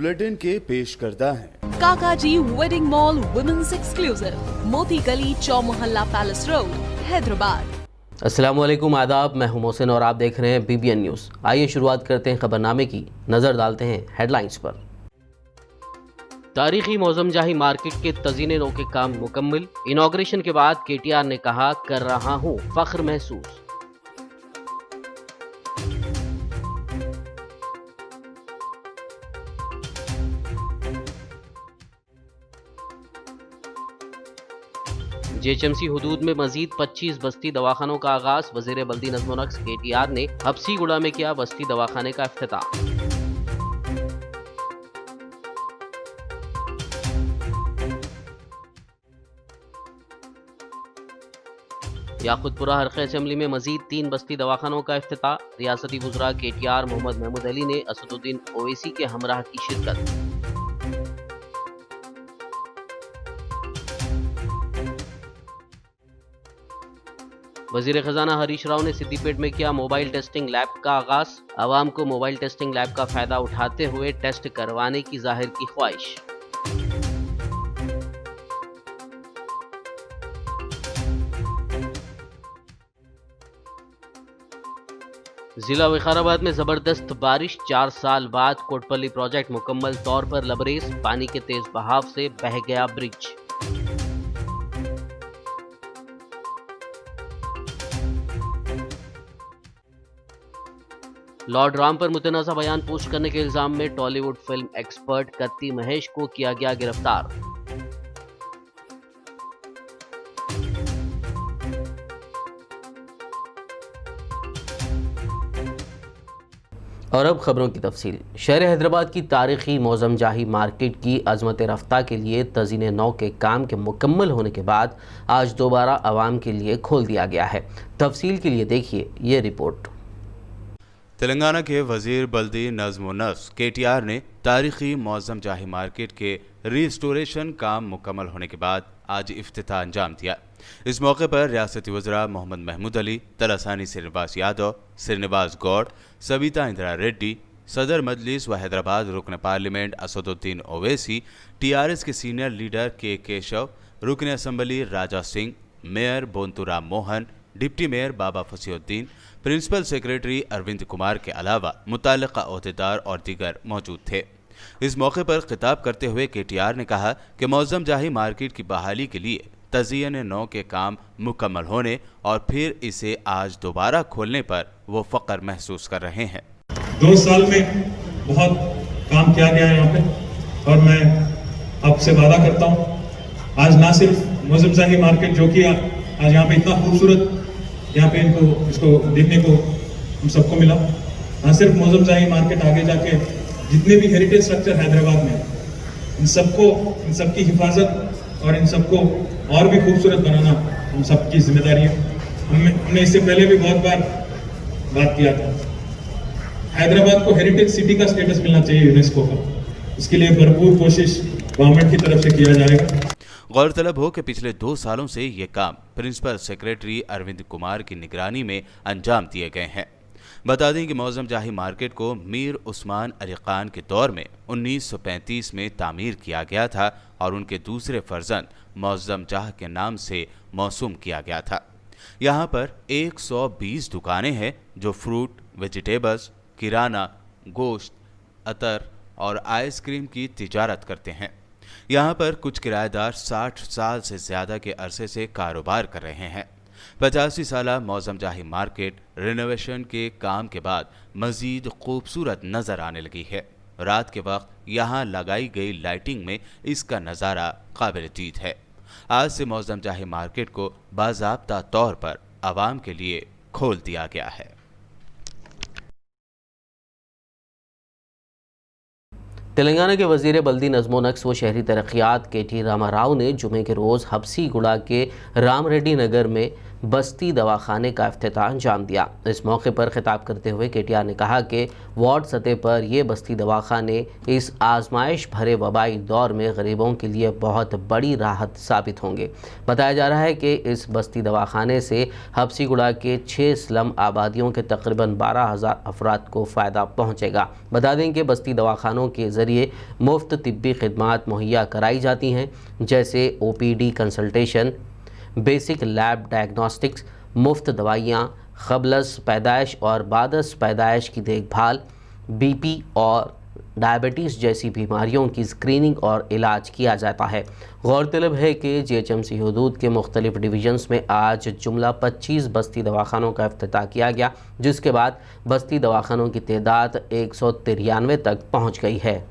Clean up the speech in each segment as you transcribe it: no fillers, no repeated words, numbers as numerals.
Bulletin के पेश करता है काकाजी वेडिंग मॉल वुमेन्स एक्सक्लूसिव, मोती गली, चौमोहल्ला पैलेस रोड, हैदराबाद। अस्सलामुअलैकुम, आदाब। मैं हूं मोहसिन और आप देख रहे हैं BBN न्यूज़। आइए शुरुआत करते हैं खबरनामे की। नजर डालते हैं हेडलाइंस पर। तारीखी मौजम जाही मार्केट के तजीने नो के काम मुकम्मल। इनॉग्रेशन के बाद KTR ने कहा, कर रहा हूं फख्र महसूस। JHMC हुदूद में मजीद 25 बस्ती दवाखानों का आगाज। वजीर बल्दी नज़्म व नक्श KTR ने हब्सीगुड़ा में किया बस्ती दवाखाने का इफ्तिताह। याकुतपुरा हल्के असेंबली में मजीद 3 बस्ती दवाखानों का इफ्तिताह। रियासती वुज़रा KTR मोहम्मद महमूद अली ने असदुद्दीन ओवैसी के हमरा की शिरकत। वजीर खजाना हरीश राव ने सिद्दीपेट में किया मोबाइल टेस्टिंग लैब का आगाज। आवाम को मोबाइल टेस्टिंग लैब का फायदा उठाते हुए टेस्ट करवाने की जाहिर की ख्वाहिश। जिला विकाराबाद में जबरदस्त बारिश। 4 साल बाद कोटपल्ली प्रोजेक्ट मुकम्मल तौर पर लबरेज। पानी के तेज बहाव से बह गया ब्रिज। लॉर्ड राम पर मुतनाज़ा बयान पोस्ट करने के इल्जाम में टॉलीवुड फिल्म एक्सपर्ट कत्ती महेश को किया गया गिरफ्तार। और अब खबरों की तफसील। शहर हैदराबाद की तारीखी मौजम जाही मार्केट की अजमत रफ्ता के लिए तज़ीने नौ के काम के मुकम्मल होने के बाद आज दोबारा आवाम के लिए खोल दिया गया है। तफसील के लिए देखिए ये रिपोर्ट। तेलंगाना के वजीर बल्दी नज़्म व नक्श KTR ने तारीखी मौजम जाही मार्केट के रिस्टोरेशन काम मुकम्मल होने के बाद आज इफ्तिताह अंजाम दिया। इस मौके पर रियासती वज़रा मोहम्मद महमूद अली, तलासानी श्रीनिवास यादव, श्रीनिवास गौड़, सविता इंदिरा रेड्डी, सदर मजलिस व हैदराबाद रुकन पार्लियामेंट असदुद्दीन ओवैसी, TRS के सीनियर लीडर के केशव, रुकन assembly Raja Singh, mayor Bonthuram Mohan, deputy mayor Baba Fasiuddin, principal secretary Arvind Kumar के अलावा मुताल्लिका ओहदेदार और दीगर मौजूद थे। इस मौके पर खिताब करते हुए KTR ने कहा कि मौजम जाही मार्केट की बहाली के लिए तज़ीन नौ के काम मुकम्मल होने और फिर इसे आज दोबारा खोलने पर वो फ़ख्र महसूस कर रहे हैं। 2 साल में बहुत काम किया गया है यहाँ पे और मैं आपसे वादा करता हूँ आज ना सिर्फ मौजम जाही मार्केट जो कि आज यहाँ पे इतना खूबसूरत यहाँ पे इसको देखने को हम सबको मिला, ना सिर्फ मौजम जाही मार्केट, आगे जाके जितने भी हेरिटेज स्ट्रक्चर हैदराबाद में इन सबकी हिफाजत और इन सबको और भी खूबसूरत बनाना हम सबकी जिम्मेदारी है। हमने इससे पहले भी बहुत बार बात किया था, हैदराबाद को हेरिटेज सिटी का स्टेटस मिलना चाहिए यूनेस्को का। इसके लिए भरपूर कोशिश गवर्नमेंट की तरफ से किया जाएगा। गौरतलब हो कि पिछले 2 सालों से ये काम प्रिंसिपल सेक्रेटरी अरविंद कुमार की निगरानी में अंजाम दिए गए हैं। बता दें कि मौजम जाही मार्केट को मीर उस्मान अली खान के दौर में 1935 में तामीर किया गया था और उनके दूसरे फर्जंद मौजम जाह के नाम से मौसूम किया गया था। यहाँ पर 120 दुकानें हैं जो फ्रूट, वेजिटेबल्स, किराना, गोश्त, अतर और आइसक्रीम की तिजारत करते हैं। यहाँ पर कुछ किराएदार 60 साल से ज़्यादा के अरसे से कारोबार कर रहे हैं। 85 साला मौजम जाही मार्केट रिनोवेशन के काम के बाद मज़ीद खूबसूरत नज़र आने लगी है। रात के वक्त यहाँ लगाई गई लाइटिंग में इसका नज़ारा काबिल दीद है। आज से मौजम जाही मार्केट को बाज़ाब्ता तौर पर आवाम के लिए खोल दिया गया है। तेलंगाना के वजीर बल्दी नज़्म व नक्श व शहरी तरक्यात KT रामा राव ने जुमे के रोज़ हब्सीगुड़ा के राम रेड्डी नगर में बस्ती दवाखाने का इफ्तिताह अंजाम दिया। इस मौके पर खिताब करते हुए केटीआर ने कहा कि वार्ड सतह पर ये बस्ती दवाखाने इस आजमाइश भरे वबाई दौर में गरीबों के लिए बहुत बड़ी राहत साबित होंगे। बताया जा रहा है कि इस बस्ती दवाखाने से हबसीगुड़ा के 6 स्लम आबादियों के तकरीबन 12,000 अफराद को फ़ायदा पहुँचेगा। बता दें कि बस्ती दवाखानों के ज़रिए मुफ्त तिब्बी खिदमात मुहैया कराई जाती हैं, जैसे OPD consultation, basic lab diagnostics, मुफ्त दवाइयाँ, क़ब्लस पैदाइश और बादस पैदाइश की देखभाल, BP और डायबिटीज़ जैसी बीमारियों की स्क्रीनिंग और इलाज किया जाता है। गौरतलब है कि GHMC हदूद के मुख्तलिफ डिवीजन्स में आज जुमला 25 बस्ती दवाखानों का इफ्तिताह किया गया, जिसके बाद बस्ती दवाखानों की तादाद 193 तक पहुँच गई है।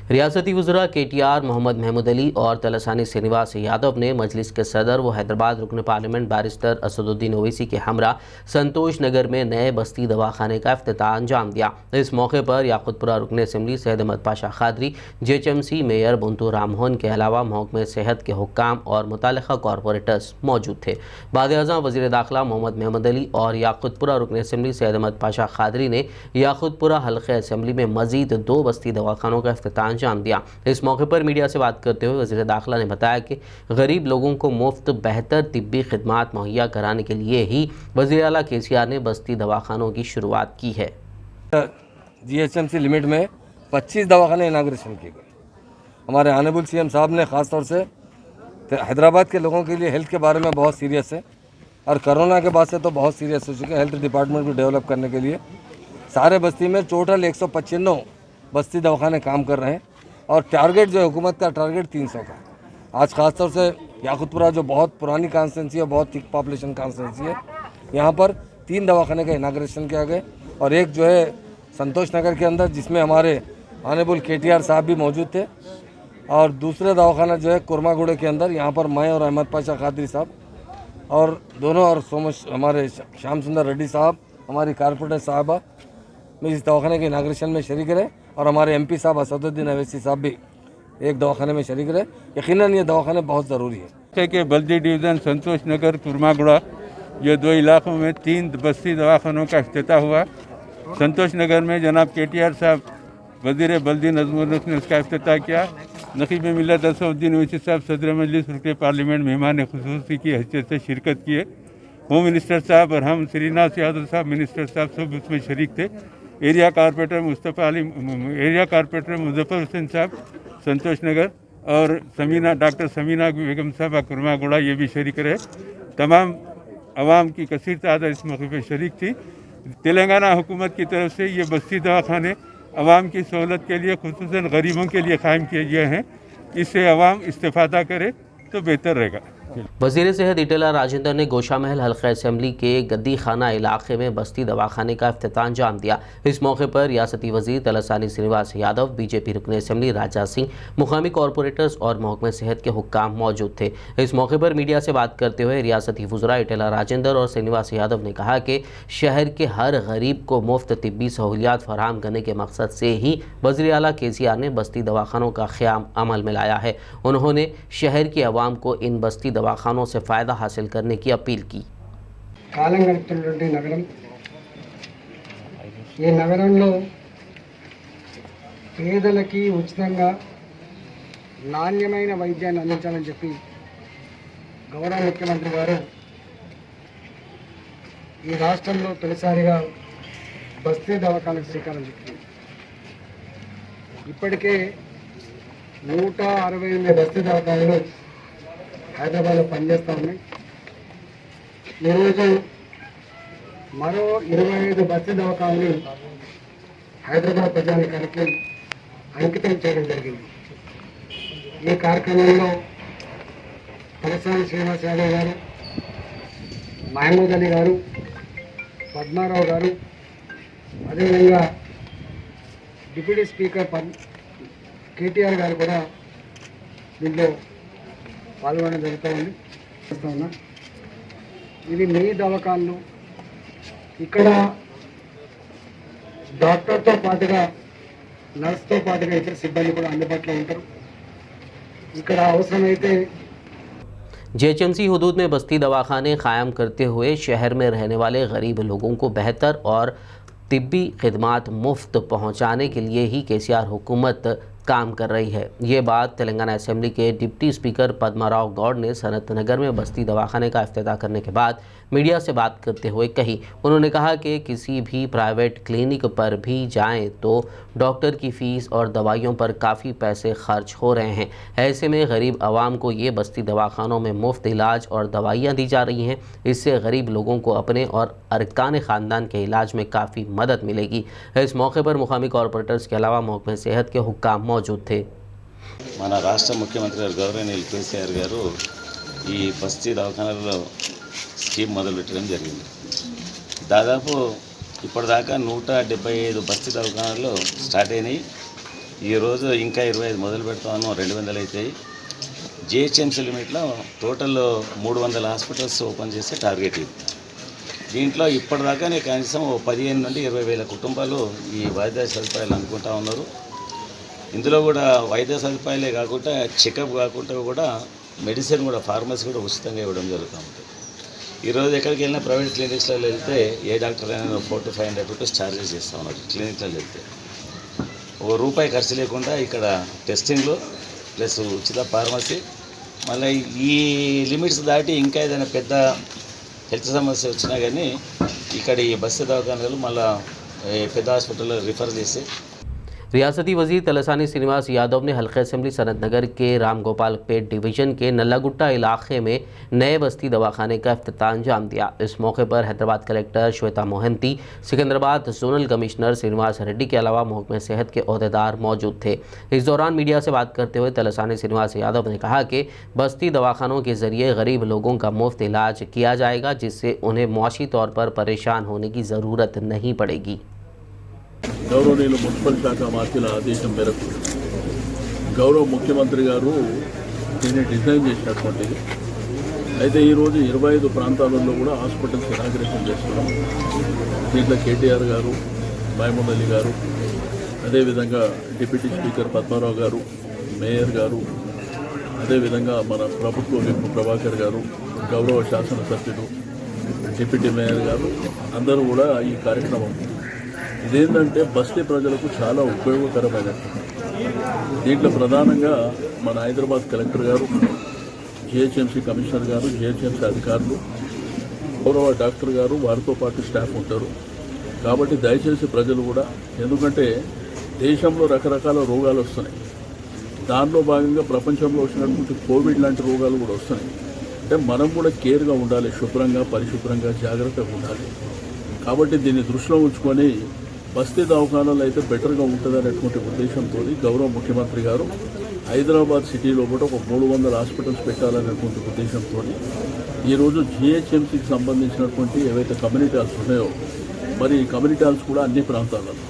रियासती वज़रा केटीआर मोहम्मद महमूद अली और तलसानी श्रीनिवास यादव ने मजलिस के सदर व हैदराबाद रुकन पार्लियामेंट बैरिस्टर असदुद्दीन ओवैसी के हमरा संतोष नगर में नए बस्ती दवाखाने का इफ्तिताह अंजाम दिया। इस मौके पर याकुतपुरा रुकन assembly Syed Ahmed Pasha Qadri, GHMC mayor Bonthu Rammohan के अलावा महकमे सेहत के हुक्काम और मुतालिका कॉरपोरेटर्स मौजूद थे। वज़ीर-ए-आज़म वज़ीर दाखिला मोहम्मद महमूद अली और याकुतपुरा रुकन असम्बली सैयद अहमद पाशा खादरी ने याकुतपुरा हल्के असम्बली में मजीद 2 बस्ती दवाखानों का इफ्तिताह अंजाम दिया। इस मौके पर मीडिया से बात करते हुए वज़ीर दाखिला ने बताया कि गरीब लोगों को मुफ्त बेहतर तिब्बी खिदमात मुहैया कराने के लिए ही वज़ीर आला KCR ने बस्ती दवाखानों की शुरुआत की है। GHMC लिमिट में 25 दवाखाने इनाग्रेशन किए गए। हमारे ऑनरेबल CM साहब ने ख़ास तौर से हैदराबाद के लोगों के लिए हेल्थ के बारे में बहुत सीरियस है और कोरोना के बाद से तो बहुत सीरियस हो चुके हैं। हेल्थ डिपार्टमेंट को डेवलप करने के लिए सारे बस्ती में टोटल 195 बस्ती दवाखाने काम कर रहे हैं और टारगेट जो है हुकूमत का टारगेट 300 का। आज ख़ास तौर से याकुतपुरा जो बहुत पुरानी कॉन्स्टिट्यूंसी है, बहुत थिक पॉपुलेशन कॉन्स्टिट्यूंसी है, यहाँ पर 3 दवाखाने का इनाग्रेशन किया गया और एक जो है संतोष नगर के अंदर जिसमें हमारे ऑनरेबल KTR साहब भी मौजूद थे और दूसरे दवाखाना जो है कुरमागुड़े के अंदर, यहाँ पर मैं और अहमद पाशा खादरी साहब और दोनों और हमारे श्याम सुंदर रेड्डी साहब, हमारी कारपोरेटर साहबा में इस दवाखाने के इनाग्रेशन में शरीक रहे और हमारे MP साहब असदुद्दीन ओवैसी साहब भी एक दवाखाने में शरीक रहे। यकीनन ये दवाखाने बहुत ज़रूरी है कि बल्दी डिवीज़न संतोष नगर कुरमागुड़ा ये 2 इलाकों में 3 बस्ती दवाखानों का इफ्तिताह हुआ। संतोष नगर में जनाब KTR साहब वज़ीर बल्दी नज़्म ने उसका इफ्तिताह किया। नकीब मिल्लत असदुद्दीन ओवैसी साहब सदर मजलिस रुकन पार्लियामेंट मेहमान खुसूसी की हैसियत से शिरकत किए। होम मिनिस्टर साहब और हम श्रीनिवास यादव साहब मिनिस्टर साहब सब उसमें शरीक थे। एरिया कारपोरेटर मुजफ्फर हुसैन साहब संतोष नगर और डॉक्टर समीना बेगम साहब कुरमागुड़ा ये भी शरीक रहे। तमाम आवाम की कसीर तादाद इस मौके पर शरीक थी। तेलंगाना हुकूमत की तरफ से ये बस्ती दवाखाने आवाम की सहूलत के लिए खुसूसन गरीबों के लिए कायम किए गए हैं। इससे आवाम इस्तेफादा करे तो बेहतर रहेगा। वज़ीर सेहत ईटेला राजेंद्र ने गोशा महल हल्का असम्बली के गद्दी खाना इलाके में बस्ती दवाखाने का इफ्तिताह अंजाम दिया। इस मौके पर रियासती वज़ीर तलसानी श्रीनिवास यादव, BJP रुकन असम्बली राजा सिंह, मुकामी कॉरपोरेटर्स और महकमे सेहत के हुक्काम मौजूद थे। इस मौके पर मीडिया से बात करते हुए रियासती वज़रा ईटेला राजेंद्र और श्रीनिवास यादव ने कहा कि शहर के हर गरीब को मुफ्त तिब्बी सहूलियात फराहम करने के मकसद से ही वज़ीर आला KCR ने बस्ती दवाखानों का क़याम अमल में लाया है। उन्होंने शहर की आवाम को इन बस्ती दवाखानों से फ़ायदा हासिल करने की अपील की। కాలం గడుపుతున్నటువంటి నగరం, ఈ నగరంలో పేదలకి ఉచితంగా నాణ్యమైన వైద్యాన్ని అందించాలని చెప్పి గౌరవ ముఖ్యమంత్రి గారు ఈ రాష్ట్రంలో తొలిసారిగా బస్తీ దవాఖానకు శ్రీకారం చుట్టారు. ఇప్పటికే 168 బస్తీ దవాఖానలు హైదరాబాద్లో పనిచేస్తూ ఉన్నాయి. ఈరోజు మరో 25 బస్తీ దవాఖానలు హైదరాబాద్ ప్రజానికానికి అంకితం చేయడం జరిగింది. ఈ కార్యక్రమంలో తలసాని శ్రీనివాస్ యాదవ్ గారు, మహమూద్ అలీ గారు, పద్మారావు గారు, అదేవిధంగా డిప్యూటీ స్పీకర్ KTR గారు కూడా దీంట్లో పాల్గొనడం జరుగుతూ ఉంది. ఇది మీ దవాఖానలు. ఇక్కడ డాక్టర్తో పాటుగా నర్స్తో పాటుగా ఇతర సిబ్బంది కూడా అందుబాటులో ఉంటారు. ఇక్కడ అవసరమైతే जेएचएमसी हुदूद में बस्ती दवाखाने कायम करते हुए शहर में रहने वाले गरीब लोगों को बेहतर और तिब्बी खिदमात मुफ्त पहुंचाने के लिए ही केसीआर हुकूमत काम कर रही है। ये बात तेलंगाना असेंबली के डिप्टी स्पीकर पद्माराव गौड़ ने सनत नगर में बस्ती दवाखाने का इफ्तिताह करने के बाद मीडिया से बात करते हुए कही। उन्होंने कहा कि किसी भी प्राइवेट क्लिनिक पर भी जाएं तो डॉक्टर की फ़ीस और दवाइयों पर काफ़ी पैसे खर्च हो रहे हैं। ऐसे में गरीब आवाम को ये बस्ती दवाखानों में मुफ्त इलाज और दवाइयाँ दी जा रही हैं। इससे गरीब लोगों को अपने और अरकान ख़ानदान के इलाज में काफ़ी मदद मिलेगी। इस मौके पर मुकामी कॉरपोरेटर्स के अलावा महकमे सेहत के हुक्काम मौजूद थे। మన రాష్ట్ర ముఖ్యమంత్రి గారు గౌరవనీయులు కేసీఆర్ గారు ఈ బస్తీ దవాఖానాల్లో స్కీమ్ మొదలుపెట్టడం జరిగింది. దాదాపు ఇప్పటిదాకా 175 బస్తీ దవాఖానాల్లో స్టార్ట్ అయినాయి. ఈరోజు ఇంకా 25 మొదలు పెడతామని 200 అవుతాయి. జిహెచ్ఎంసీ లిమిట్లో టోటల్ 300 హాస్పిటల్స్ ఓపెన్ చేసే టార్గెట్ ఇది. దీంట్లో ఇప్పటిదాకానే కనీసం 15 నుండి 20 వేల కుటుంబాలు ఈ వైద్య సదుపాయాలు అనుకుంటా ఉన్నారు. ఇందులో కూడా వైద్య సదుపాయాలే కాకుండా చెకప్ కాకుండా కూడా మెడిసిన్ కూడా ఫార్మసీ కూడా ఉచితంగా ఇవ్వడం జరుగుతూ ఉంటుంది. ఈరోజు ఎక్కడికి వెళ్ళినా ప్రైవేట్ క్లినిక్స్లో వెళ్తే ఏ డాక్టర్ అయినా 400 to 500 రూపీస్ ఛార్జెస్ చేస్తూ ఉన్నారు. క్లినిక్లో వెళ్తే ₹1 ఖర్చు లేకుండా ఇక్కడ టెస్టింగ్లు ప్లస్ ఉచిత ఫార్మసీ. మళ్ళీ ఈ లిమిట్స్ దాటి ఇంకా ఏదైనా పెద్ద హెల్త్ సమస్య వచ్చినా కానీ ఇక్కడ ఈ బస్సు దవాఖానాలు మళ్ళీ పెద్ద హాస్పిటల్లో రిఫర్ చేసి रियासती वजीर तलसानी श्रीनिवास यादव ने हल्के असेंबली सनत नगर के राम गोपाल पेट डिवीज़न के नल्लागुट्टा इलाके में नए बस्ती दवाखाने का इफ्तिताह अंजाम दिया। इस मौके पर Hyderabad collector Shweta Mohanty, Secunderabad zonal commissioner Srinivas Reddy के अलावा महकमे सेहत के अहदेदार मौजूद थे। इस दौरान मीडिया से बात करते हुए तलसानी श्रीनिवास यादव ने कहा कि बस्ती दवाखानों के जरिए गरीब लोगों का मुफ्त इलाज किया जाएगा, जिससे उन्हें मुआशी तौर पर परेशान होने की ज़रूरत नहीं पड़ेगी। గౌరవనీయులు మున్సిపల్ శాఖ మార్పుల ఆదేశం మేరకు గౌరవ ముఖ్యమంత్రి గారు దీన్ని డిజైన్ చేసినటువంటిది. అయితే ఈరోజు 25 ప్రాంతాలలో కూడా హాస్పిటల్స్ ఇనాగ్రేషన్ చేస్తున్నాం. దీంట్లో కేటీఆర్ గారు, మహమూద్ అలీ గారు, అదేవిధంగా డిప్యూటీ స్పీకర్ పద్మారావు గారు, మేయర్ గారు, అదేవిధంగా మన ప్రభుత్వ విప్ ప్రభాకర్ గారు, గౌరవ శాసనసభ్యులు, డిప్యూటీ మేయర్ గారు అందరూ కూడా ఈ కార్యక్రమం ఇదేంటంటే బస్తీ ప్రజలకు చాలా ఉపయోగకరమైనది. దీంట్లో ప్రధానంగా మన హైదరాబాద్ కలెక్టర్ గారు, జిహెచ్ఎంసీ కమిషనర్ గారు, జిహెచ్ఎంసీ అధికారులు, గౌరవ డాక్టర్ గారు, వారితో పాటు స్టాఫ్ ఉంటారు. కాబట్టి దయచేసి ప్రజలు కూడా, ఎందుకంటే దేశంలో రకరకాల రోగాలు వస్తున్నాయి. దానిలో భాగంగా ప్రపంచంలో వచ్చినటువంటి కోవిడ్ లాంటి రోగాలు కూడా వస్తున్నాయి. అంటే మనం కూడా కేర్గా ఉండాలి, శుభ్రంగా పరిశుభ్రంగా జాగ్రత్తగా ఉండాలి. కాబట్టి దీన్ని దృష్టిలో ఉంచుకొని బస్తీ దవాఖానాలు అయితే బెటర్గా ఉంటుంది అనేటువంటి ఉద్దేశంతో గౌరవ ముఖ్యమంత్రి గారు హైదరాబాద్ సిటీలో కూడా ఒక 300 హాస్పిటల్స్ పెట్టాలనేటువంటి ఉద్దేశంతో ఈరోజు జిహెచ్ఎంసీకి సంబంధించినటువంటి ఏవైతే కమ్యూనిటీ హాల్స్ ఉన్నాయో మరి ఈ కమ్యూనిటీ హాల్స్ కూడా అన్ని ప్రాంతాలలో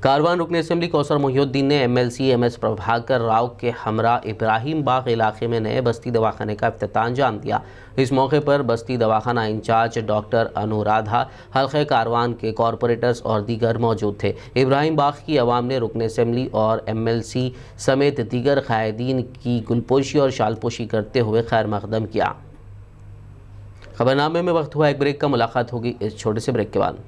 कारवान रुकन असेंबली कौसर मोहिउद्दीन ने MLC MS प्रभाकर राव के हमरा इब्राहिम बाग इलाके में नए बस्ती दवाखाने का इफ्तिताह अंजाम दिया। इस मौके पर बस्ती दवाखाना इंचार्ज डॉक्टर अनुराधा, हल्के कारवान के कॉरपोरेटर्स और दीगर मौजूद थे। इब्राहिम बाग की आवाम ने रुकन असेंबली और MLC समेत दीगर कायदीन की गुलपोशी और शालपोशी करते हुए खैर मकदम किया। खबरनामे में वक्त हुआ एक ब्रेक का, मुलाकात होगी इस छोटे से ब्रेक के बाद।